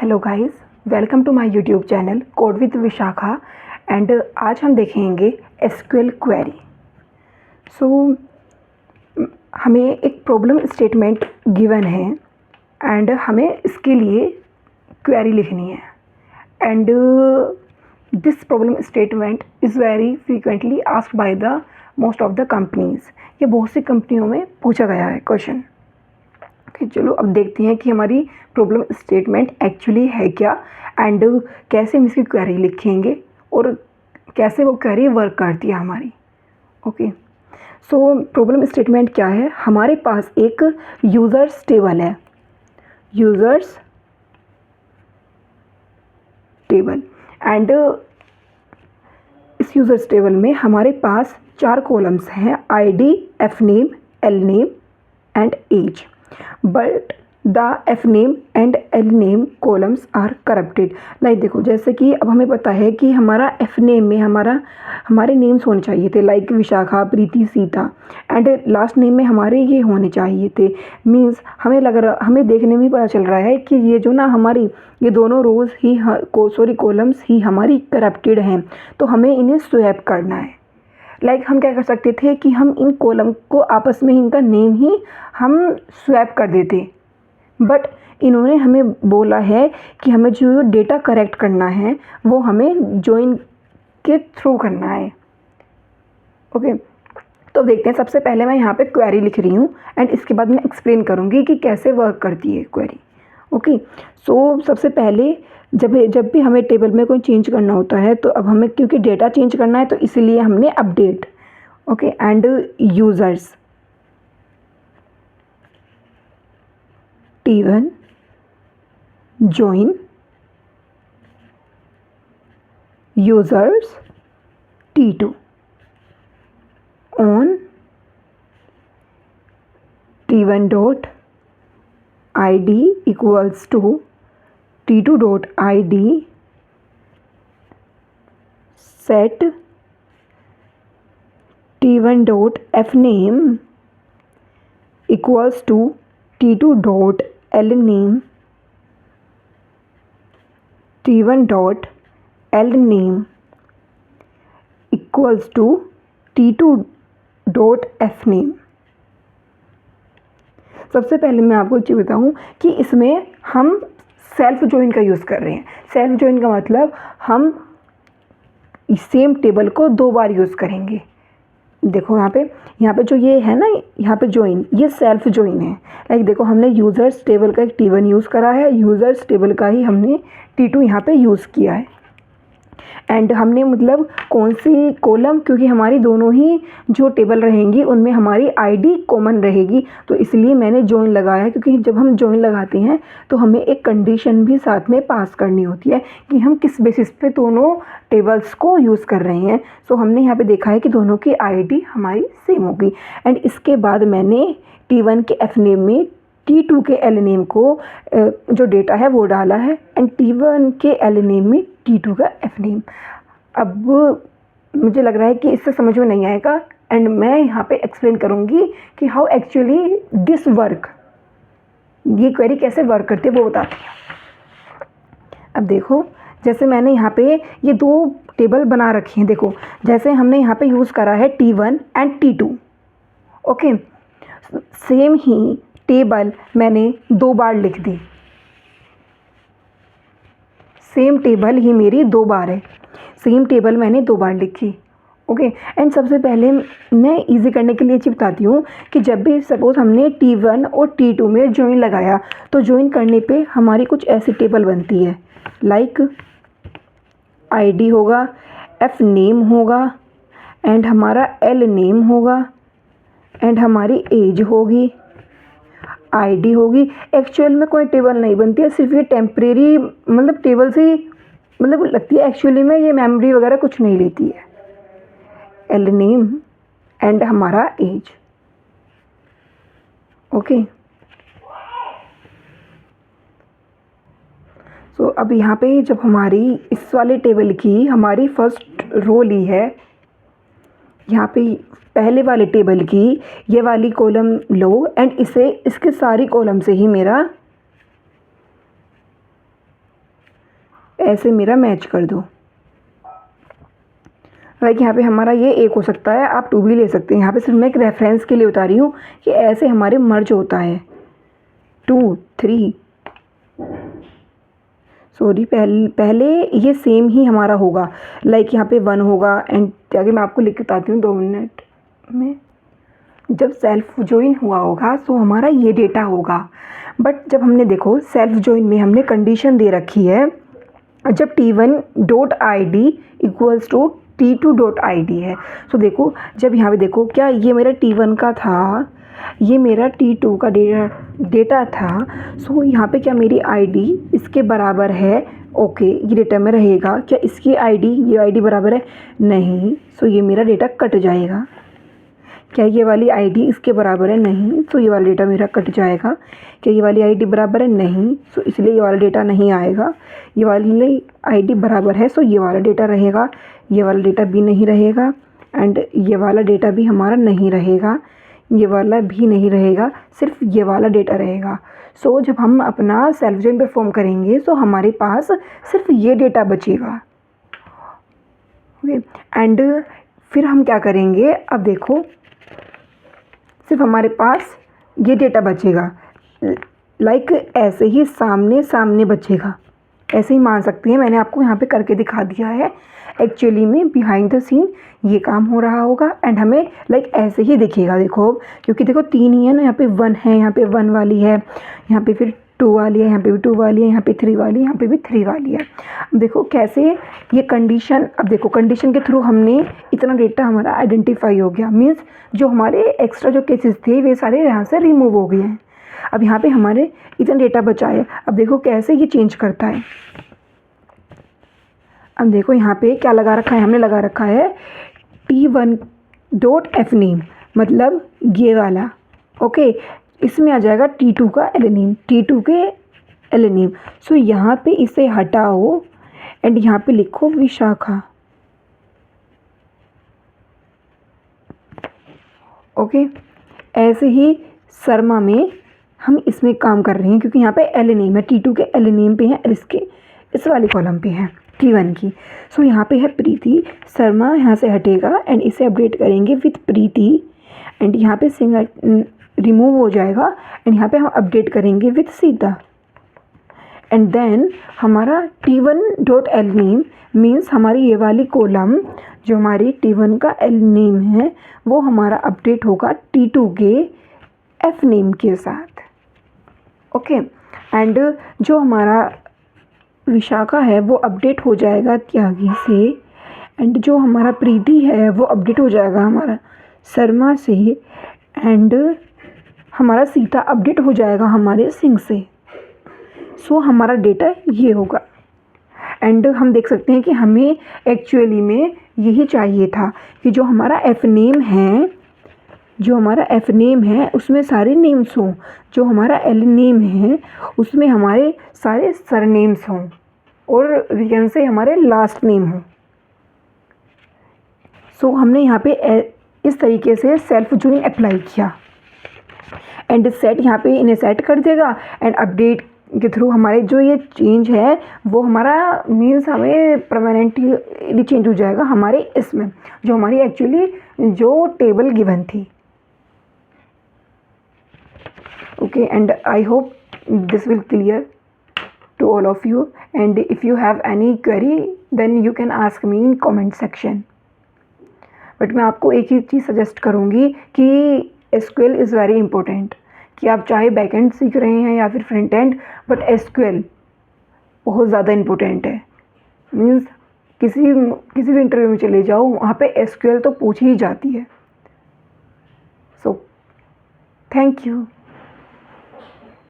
Hello guys, welcome to my YouTube channel code with Vishakha. And आज हम देखेंगे SQL query. हमें एक प्रॉब्लम स्टेटमेंट गिवन है एंड हमें इसके लिए क्वेरी लिखनी है। And this problem statement is very frequently asked by the most of the companies. ये बहुत सी कंपनियों में पूछा गया है क्वेश्चन। चलो अब देखते हैं कि हमारी प्रॉब्लम स्टेटमेंट एक्चुअली है क्या एंड कैसे हम इसकी क्वेरी लिखेंगे और कैसे वो क्वेरी वर्क करती है हमारी। ओके, सो प्रॉब्लम स्टेटमेंट क्या है। हमारे पास एक यूज़र्स टेबल है, यूज़र्स टेबल। एंड इस यूज़र्स टेबल में हमारे पास 4 कॉलम्स हैं, ID, F name, L name and age. But the F name and L name columns are corrupted. Like देखो, जैसे कि अब हमें पता है कि हमारा एफ नेम में हमारे नेम्स होने चाहिए थे, like Vishakha, Preeti, Sita. And last name में हमारे ये होने चाहिए थे। मीन्स हमें देखने में पता चल रहा है कि ये जो ना हमारी ये दोनों रोज़ ही कॉलम्स ही हमारी करप्टेड हैं, तो हमें इन्हें स्वैप करना है। लाइक हम क्या कर सकते थे कि हम इन कॉलम को आपस में इनका नेम ही हम स्वैप कर देते, बट इन्होंने हमें बोला है कि हमें जो डेटा करेक्ट करना है वो हमें जॉइन के थ्रू करना है। ओके, तो देखते हैं। सबसे पहले मैं यहाँ पे क्वेरी लिख रही हूँ एंड इसके बाद मैं एक्सप्लेन करूँगी कि कैसे वर्क करती है क्वेरी। ओके, सो सबसे पहले जब भी हमें टेबल में कोई चेंज करना होता है, तो अब हमें क्योंकि डेटा चेंज करना है तो इसलिए हमने update. Okay, end users T1 join users T2 on T1 dot id equals to T2 dot id set T1 dot f name equals to T2 dot L name, T1 dot L name equals to T2 dot F name। सबसे पहले मैं आपको ये बताऊँ कि इसमें हम self join का यूज़ कर रहे हैं। सेल्फ जॉइन का मतलब हम सेम टेबल को 2 बार यूज़ करेंगे। देखो यहाँ पे जो ये है ना, यहाँ पे जॉइन, ये सेल्फ जॉइन है। लाइक देखो, हमने यूज़र्स टेबल का एक T1 यूज़ करा है, यूज़र्स टेबल का ही हमने T2 यहाँ पे यूज़ किया है। एंड हमने मतलब कौन सी कॉलम, क्योंकि हमारी दोनों ही जो टेबल रहेंगी उनमें हमारी आईडी कॉमन रहेगी, तो इसलिए मैंने जॉइन लगाया है। क्योंकि जब हम जॉइन लगाते हैं तो हमें एक कंडीशन भी साथ में पास करनी होती है कि हम किस बेसिस पे दोनों टेबल्स को यूज़ कर रहे हैं। सो हमने यहाँ पे देखा है कि दोनों की आईडी हमारी सेम होगी। एंड इसके बाद मैंने T1 के एफ नेम में T2 के एल नेम को जो डेटा है वो डाला है, एंड T1 के एल नेम में T2 का एफ नेम। अब मुझे लग रहा है कि इससे समझ में नहीं आएगा, एंड मैं यहाँ पे एक्सप्लेन करूँगी कि हाउ एक्चुअली दिस वर्क, ये क्वेरी कैसे वर्क करती है वो बताती है। अब देखो, जैसे मैंने यहाँ पे ये 2 टेबल बना रखी हैं। देखो, जैसे हमने यहाँ पे यूज़ करा है T1 and T2। Okay, same he table मैंने 2 बार लिख दी, सेम टेबल ही मेरी 2 बार है, सेम टेबल मैंने 2 बार लिखी। ओके, एंड सबसे पहले मैं इजी करने के लिए ये बताती हूँ कि जब भी सपोज़ हमने T1 और T2 में जॉइन लगाया, तो जॉइन करने पे हमारी कुछ ऐसी टेबल बनती है, लाइक आईडी होगा, एफ नेम होगा, एंड हमारा एल नेम होगा, एंड हमारी एज होगी, आईडी होगी। एक्चुअल में कोई टेबल नहीं बनती है, सिर्फ ये टेम्परेरी मतलब टेबल से मतलब लगती है। एक्चुअली में ये मेमोरी वगैरह कुछ नहीं लेती है। एल नेम एंड हमारा एज। ओके, सो अब यहाँ पे जब हमारी इस वाले टेबल की हमारी फर्स्ट रो ली है, यहाँ पे पहले वाले टेबल की ये वाली कॉलम लो, एंड इसके सारी कॉलम से ही मेरा ऐसे मेरा मैच कर दो। लाइक यहाँ पे हमारा ये एक हो सकता है, आप 2 भी ले सकते हैं। यहाँ पे सिर्फ मैं एक रेफरेंस के लिए बता रही हूँ कि ऐसे हमारे मर्ज होता है 2 3। सॉरी, पहले ये सेम ही हमारा होगा। लाइक यहाँ पे 1 होगा एंड आगे मैं आपको लिख के बताती हूँ 2 मिनट में। जब सेल्फ जॉइन हुआ होगा तो हमारा ये डेटा होगा। बट जब हमने देखो सेल्फ जॉइन में हमने कंडीशन दे रखी है, जब t1.id इक्वल्स टू t2.id है। तो देखो जब यहाँ पे देखो क्या ये मेरा t1 का था, ये मेरा t2 का डेटा था। सो यहाँ पे क्या मेरी id इसके बराबर है? ओके, ये डेटा में रहेगा। क्या इसकी ये id बराबर है? नहीं। सो ये मेरा डेटा कट जाएगा। क्या ये वाली आईडी इसके बराबर है? नहीं। तो ये वाला डेटा मेरा कट जाएगा। क्या ये वाली आईडी बराबर है? नहीं। सो इसलिए ये वाला डेटा नहीं आएगा। ये वाली आईडी बराबर है, सो ये वाला डेटा रहेगा। ये वाला डेटा भी नहीं रहेगा एंड ये वाला डेटा भी हमारा नहीं रहेगा। ये वाला भी नहीं रहेगा, सिर्फ ये वाला डेटा रहेगा। सो जब हम अपना सेल्फ जॉइन परफॉर्म करेंगे तो हमारे पास सिर्फ ये डेटा बचेगा। ओके, एंड फिर हम क्या करेंगे? अब देखो सिर्फ हमारे पास ये डेटा बचेगा। लाइक ऐसे ही सामने सामने बचेगा, ऐसे ही मान सकते हैं। मैंने आपको यहाँ पे करके दिखा दिया है। एक्चुअली में बिहाइंड द सीन ये काम हो रहा होगा एंड हमें लाइक ऐसे ही दिखेगा। देखो क्योंकि देखो 3 ही है ना, यहाँ पे 1 है, यहाँ पे 1 वाली है, यहाँ पे फिर 2 वाली है, यहाँ पे भी 2 वाली है, यहाँ पे 3 वाली है, यहाँ पे भी 3 वाली है। अब देखो कैसे ये कंडीशन, अब देखो कंडीशन के थ्रू हमने इतना डेटा हमारा आइडेंटिफाई हो गया। मीन्स जो हमारे एक्स्ट्रा जो केसेस थे वे सारे यहाँ से रिमूव हो गए हैं। अब यहाँ पे हमारे इतना डेटा बचा है। अब देखो कैसे ये चेंज करता है। अब देखो यहाँ पे क्या लगा रखा है, हमने लगा रखा है t1.fname, मतलब ये वाला। ओके, इसमें आ जाएगा t2 का एलेनिम, t2 के एलेनिम। सो यहाँ पे इसे हटाओ एंड यहाँ पे लिखो विशाखा। ओके, ऐसे ही शर्मा में हम इसमें काम कर रहे हैं क्योंकि यहाँ पे एलेनिम है, t2 के एलेनिम पे है और इसके इस वाली कॉलम पे है t1 की। सो यहाँ पे है प्रीति, शर्मा यहाँ से हटेगा एंड इसे अपडेट करेंगे विथ प्रीति एंड यहाँ पे सिंगल रिमूव हो जाएगा एंड यहाँ पे हम अपडेट करेंगे विथ सीता। एंड देन हमारा t1.lname मीन्स हमारी ये वाली कॉलम जो हमारी t1 का lname है वो हमारा अपडेट होगा t2 के fname के साथ। ओके, एंड जो हमारा विशाखा है वो अपडेट हो जाएगा त्यागी से एंड जो हमारा प्रीति है वो अपडेट हो जाएगा हमारा शर्मा से एंड हमारा सीता अपडेट हो जाएगा हमारे सिंह से। सो हमारा डेटा ये होगा एंड हम देख सकते हैं कि हमें एक्चुअली में यही चाहिए था कि जो हमारा एफ नेम है उसमें सारे नेम्स हों, जो हमारा एल नेम है उसमें हमारे सारे सरनेम्स हों और वी कैन से हमारे लास्ट नेम हो। सो हमने यहाँ पे इस तरीके से सेल्फ जॉइन अप्लाई किया एंड सेट यहाँ पे इन्हें सेट कर देगा एंड अपडेट के थ्रू हमारे जो ये चेंज है वो हमारा मीन्स हमें परमानेंटली चेंज हो जाएगा हमारे इसमें जो हमारी एक्चुअली जो टेबल गिवन थी। Okay, and I hope this will clear to all of you, and if you have any query then you can ask me in comment section. But मैं आपको एक ही चीज़ सजेस्ट करूँगी कि SQL इज़ वेरी इंपॉर्टेंट, कि आप चाहे backend सीख रहे हैं या फिर फ्रंट एंड, बट SQL बहुत ज़्यादा इम्पोर्टेंट है। मीन्स किसी भी इंटरव्यू में चले जाओ वहाँ पे SQL तो पूछी ही जाती है। So thank you.